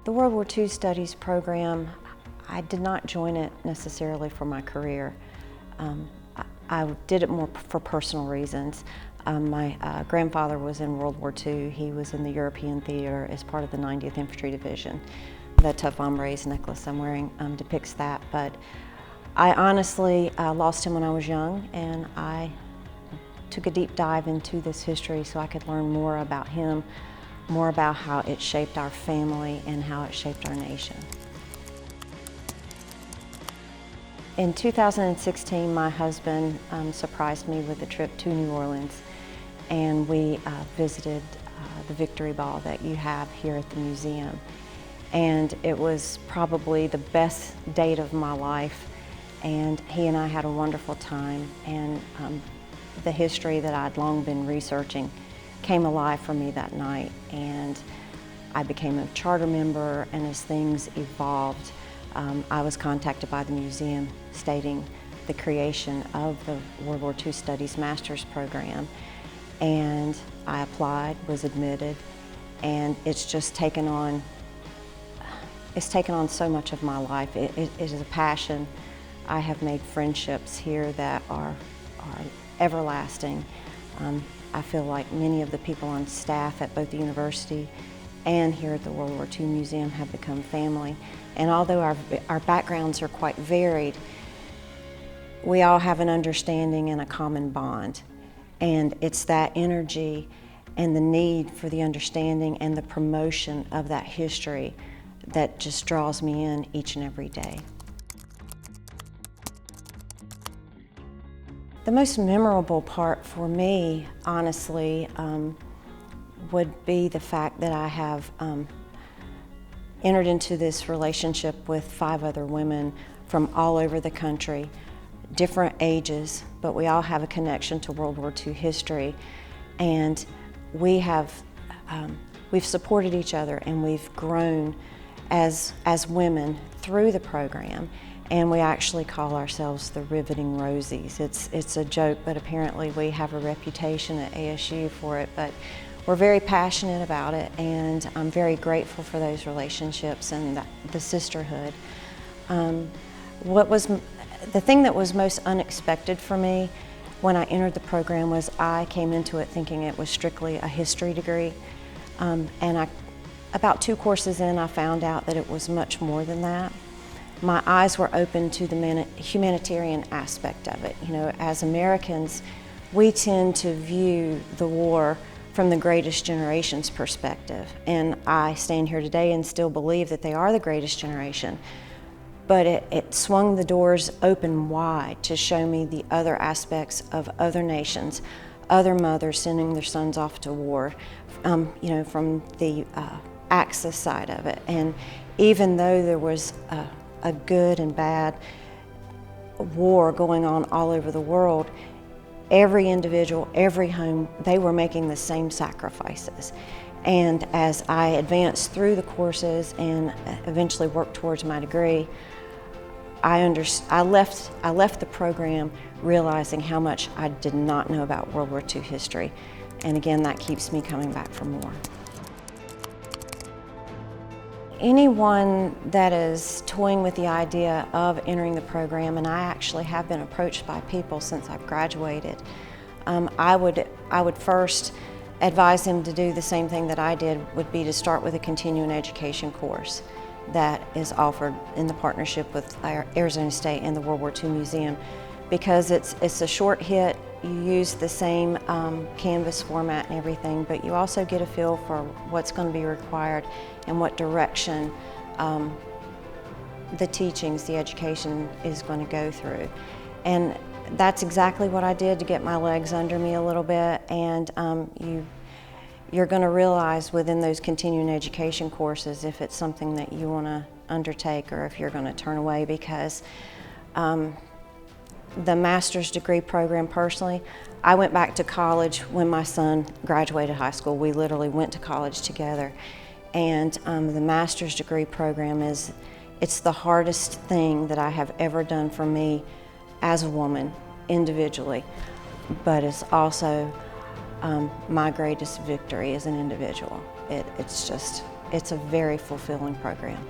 The World War II Studies program, I did not join it necessarily for my career. I did it more for personal reasons. My grandfather was in World War II. He was in the European theater as part of the 90th Infantry Division. The tough hombres necklace I'm wearing depicts that, but I honestly lost him when I was young, and I took a deep dive into this history so I could learn more about him, more about how it shaped our family and how it shaped our nation. In 2016, my husband surprised me with a trip to New Orleans, and we visited the Victory Ball that you have here at the museum. And it was probably the best date of my life, and he and I had a wonderful time, and the history that I'd long been researching came alive for me that night, and I became a charter member, and as things evolved, I was contacted by the museum stating the creation of the World War II Studies Master's Program, and I applied, was admitted, and it's just taken on so much of my life. It is a passion. I have made friendships here that are everlasting. I feel like many of the people on staff at both the university and here at the World War II Museum have become family. And although our backgrounds are quite varied, we all have an understanding and a common bond. And it's that energy and the need for the understanding and the promotion of that history that just draws me in each and every day. The most memorable part for me, honestly, would be the fact that I have entered into this relationship with 5 other women from all over the country, different ages, but we all have a connection to World War II history, and we've supported each other, and we've grown as women through the program, and we actually call ourselves the Riveting Rosies. It's a joke, but apparently we have a reputation at ASU for it, but we're very passionate about it, and I'm very grateful for those relationships and the sisterhood. The thing that was most unexpected for me when I entered the program was I came into it thinking it was strictly a history degree, and about 2 courses in, I found out that it was much more than that. My eyes were open to the humanitarian aspect of it. You know, as Americans, we tend to view the war from the greatest generation's perspective, and I stand here today and still believe that they are the greatest generation. But it swung the doors open wide to show me the other aspects of other nations, other mothers sending their sons off to war, you know, from the Axis side of it. And even though there was a good and bad war going on all over the world, every individual, every home, they were making the same sacrifices. And as I advanced through the courses and eventually worked towards my degree, I left the program realizing how much I did not know about World War II history. And again, that keeps me coming back for more. Anyone that is toying with the idea of entering the program, and I actually have been approached by people since I've graduated, I would first advise them to do the same thing that I did, would be to start with a continuing education course that is offered in the partnership with Arizona State and the World War II Museum, because it's a short hit. You use the same Canvas format and everything, but you also get a feel for what's going to be required and what direction the teachings, the education is going to go through. And that's exactly what I did to get my legs under me a little bit, and you're going to realize within those continuing education courses if it's something that you want to undertake or if you're going to turn away, because the master's degree program, personally, I went back to college when my son graduated high school. We literally went to college together, and the master's degree program it's the hardest thing that I have ever done for me as a woman individually, but it's also my greatest victory as an individual. It's just it's a very fulfilling program.